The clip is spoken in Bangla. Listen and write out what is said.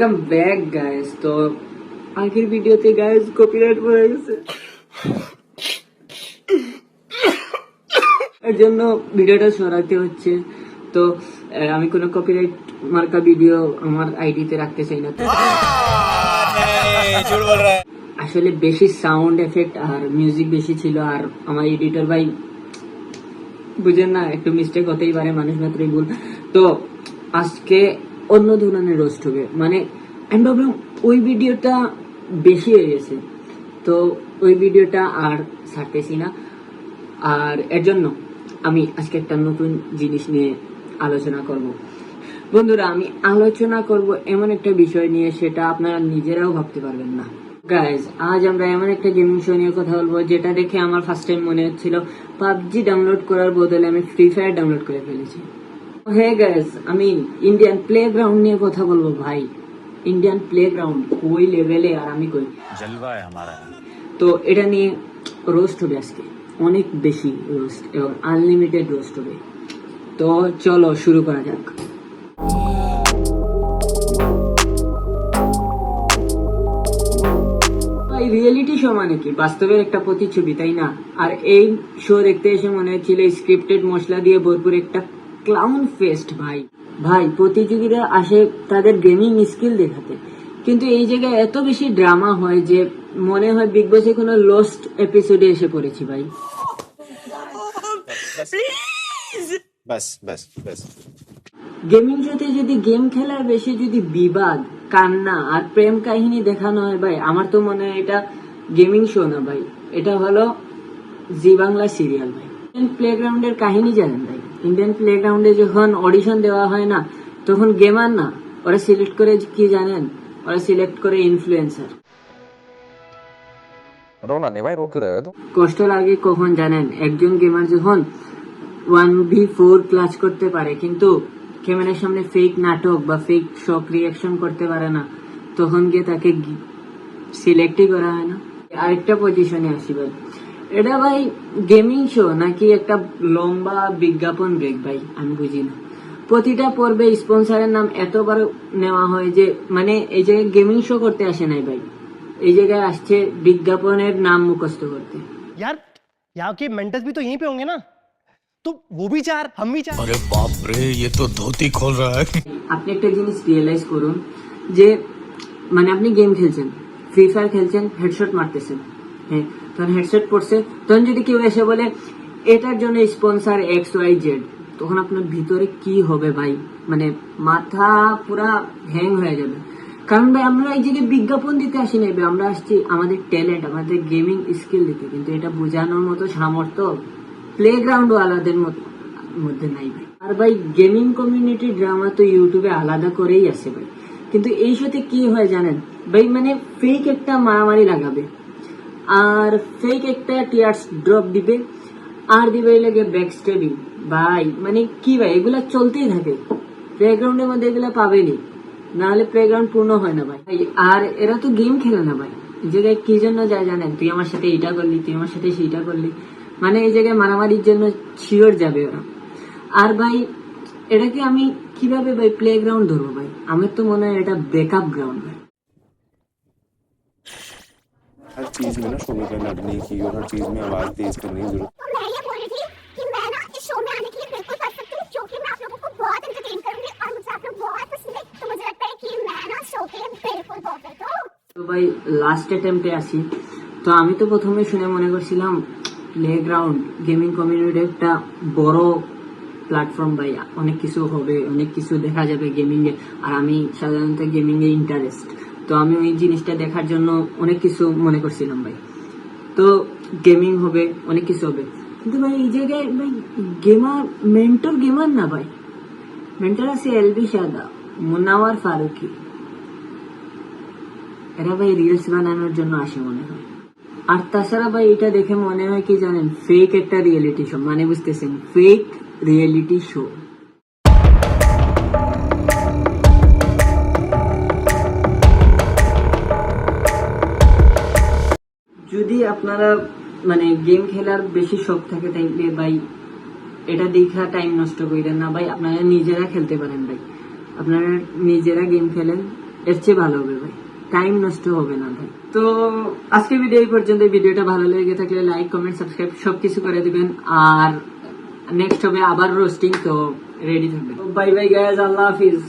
Welcome back guys. তো আগের ভিডিওতে গাইস কপিরাইট হয়ে গেছে, এর জন্য ভিডিওটা সরাতে হচ্ছে। তো আমি কোনো কপিরাইট মার্কা ভিডিও আমার আইডিতে রাখতে চাই না। আসলে বেশি সাউন্ড এফেক্ট আর মিউজিক বেশি ছিল, আর আমার এডিটর ভাই বুঝেন না, একটু মিস্টেক হতেই পারে, মানুষ মাত্রই ভুল। তো আজকে অন্য ধরনের রোস্ট হবে, মানে আমি ভাবলাম ওই ভিডিওটা বেশি হয়ে গেছে, তো ওই ভিডিওটা আর ছাড়তেছি না। আর এর জন্য আমি আজকে একটা নতুন জিনিস নিয়ে আলোচনা করব। বন্ধুরা, আমি আলোচনা করব এমন একটা বিষয় নিয়ে, সেটা আপনারা নিজেরাও ভাবতে পারবেন না। গাইজ, আজ আমরা এমন একটা গেমিং শো নিয়ে কথা বলবো, যেটা দেখে আমার ফার্স্ট টাইম মনে হচ্ছিল পাবজি ডাউনলোড করার বদলে আমি ফ্রি ফায়ার ডাউনলোড করে ফেলেছি। হ্যাঁ গাইজ, আমি ইন্ডিয়ান প্লেগ্রাউন্ড নিয়ে কথা বলবো। ভাই, ইন্ডিয়ান প্লেগ্রাউন্ড ওই লেভেলে আর আমি কই জলवा है हमारा। তো এটা নিয়ে রোস্ট হবে আজকে, অনেক বেশি রোস্ট এবং আনলিমিটেড রোস্ট হবে। তো চলো শুরু করা যাক। রিয়েলিটি শো মানে কি? বাস্তবের একটা প্রতিচ্ছবি, তাই না? আর এই শো দেখতে এসে মনে হচ্ছিল স্ক্রিপ্টেড মশলা দিয়ে ভরপুর একটা ক্লাউন ফেস্ট। ভাই প্রতিযোগীরা আসে তাদের গেমিং স্কিল দেখাতে, কিন্তু এই জায়গায় এত বেশি ড্রামা হয় যে মনে হয় বিগ বসে কোনো লস্ট এপিসোডে এসে পড়েছি ভাই। গেমিং শোতে যদি গেম খেলার বেশি যদি বিবাদ, কান্না আর প্রেম কাহিনী দেখানো হয় ভাই, আমার তো মনে হয় এটা গেমিং শো না ভাই, এটা হলো জি বাংলা সিরিয়াল ভাই। ইন্ডিয়ান প্লেগ্রাউন্ডের কাহিনী জানেন ভাই? ইন্ডিয়ান প্লেগ্রাউন্ডে যখন অডিশন দেওয়া হয় না, তখন গেমার না, ওরা সিলেক্ট করে কি জানেন? ওরা সিলেক্ট করে ইনফ্লুয়েন্সার। কষ্ট লাগে কখন জানেন? একজন গেমার যখন 1v4 ক্লাচ করতে পারে, কিন্তু ক্যামেরার সামনে ফেক নাটক বা ফেক শক রিয়াকশন করতে পারে না, তখন গিয়ে তাকে সিলেক্টই করা হয় না। আরেকটা পজিশনে আসি ভাই, এটা ভাই গেমিং শো নাকি একটা লম্বা বিজ্ঞাপন ব্রেক ভাই? আমি বুঝি না। প্রতিটা পর্বে স্পন্সরের নাম এতবার নেওয়া হয় যে মানে এই জায়গায় গেমিং শো করতে আসে নাই ভাই, এই জায়গায় আসছে বিজ্ঞাপনের নাম মুখস্থ করতে। यार यहाँ के मेंटर्स भी तो यहीं पे होंगे ना, तो वो भी चार हम भी चार। अरे बाप रे, ये तो धोती खोल रहा है। আপনি একটা জিনিস রিয়েলাইজ করুন যে মানে আপনি গেম খেলছেন, ফ্রি ফায়ার খেলছেন, হেডশট মারতেছেন, হ্যাঁ, তখন হেডশট পড়ছে, তখন যদি কেউ এসে বলে এটার জন্য স্পন্সর XYZ, তখন আপনার ভিতরে কি হবে ভাই? মানে মাথা পুরা হ্যাং হয়ে যাবে। কারণ ভাই আমরা এই জায়গায় বিজ্ঞাপন দিতে আসি না ভাই, আমরা আসছি আমাদের ট্যালেন্ট, আমাদের গেমিং স্কিল দিতে, কিন্তু এটা বোঝানোর মতো সামর্থ্য প্লেগ্রাউন্ড ওয়ালাদের মধ্যে নাই ভাই। আর ভাই গেমিং কমিউনিটি ড্রামা তো ইউটিউবে আলাদা করেই আছে ভাই, কিন্তু এই সাথে কি হয় জানেন ভাই? মানে ফেক একটা মারামারি লাগাবে, আর ফেক একটা টিয়ার্স ড্রপ দিবে, আর দিবে লাগে ব্যাক স্টেবিং ভাই। মানে কি ভাই, এগুলা চলতেই থাকে প্লেগ্রাউন্ডের মধ্যে, এগুলা পাবেনি, নাহলে প্লেগ্রাউন্ড পূর্ণ হয় না ভাই। আর এরা তো গেম খেলে না ভাই, এই জায়গায় কি জন্য যায় জানেন? তুই আমার সাথে এইটা করলি, তুই আমার সাথে সেইটা করলি, মানে এই জায়গায় মারামারির জন্য শিওর যাবে ওরা। আর ভাই এটাকে আমি কিভাবে ভাই প্লেগ্রাউন্ড ধরবো ভাই? আমার তো মনে হয় এটা ব্রেকআপ গ্রাউন্ড ভাই। हर चीज में ना शोभा करना नहीं की, और हर चीज में आवाज तेज करने की जरूरत। मैं ये बोल रही थी कि मैं ना इस शो में आने के लिए बिल्कुल परफेक्ट हूँ, क्योंकि मैं आप लोगों को बहुत एंटरटेन करूंगी और मुझे आप लोग बहुत पसंद है, तो मुझे लगता है कि मैं ना शो के लिए बिल्कुल परफेक्ट हूँ। তো ভাই লাস্ট অ্যাটেম্পটে আসি। তো আমি তো প্রথমে শুনে মনে করছিলাম প্লেগ্রাউন্ড গেমিং কমিউনিটি একটা বড় প্ল্যাটফর্ম ভাই, অনেক কিছু হবে, অনেক কিছু দেখা যাবে গেমিং এ, আর আমি সাধারণত গেমিং এ ইন্টারেস্ট, তো আমি ওই জিনিসটা দেখার জন্য অনেক কিছু মনে করছিলাম ভাই। তো গেমিং হবে, অনেক কিছু হবে, কিন্তু ভাই এই জায়গায় ভাই গেমার মেন্টর গেমার না ভাই, মেন্টর আছে এলবি সাদা, মুন্নাওয়ার ফারুকি, এরা ভাই রিলস বানানোর জন্য আসে মনে হয়। আর তাছাড়া ভাই এটা দেখে মনে হয় কি জানেন? ফেক একটা রিয়েলিটি শো, মানে বুঝতেছেন, ফেক রিয়েলিটি শো। যদি আপনারা মানে গেম খেলার বেশি শখ থাকে, তাইলে ভাই এটা দেখা টাইম নষ্ট করেন না ভাই, আপনারা নিজেরা খেলতে পারেন ভাই। আপনারা নিজেরা গেম খেলেন, এর চেয়ে ভালো হবে ভাই, টাইম নষ্ট হবে না ভাই। তো আজকে ভিডিও এই পর্যন্ত। ভিডিওটা ভালো লেগে থাকলে লাইক কমেন্ট সাবস্ক্রাইব সবকিছু করে দিবেন। আর নেক্সট হবে আবার রোস্টিং, তো রেডি থাকবেন। বাই বাই গাইজ, আল্লাহ হাফিজ।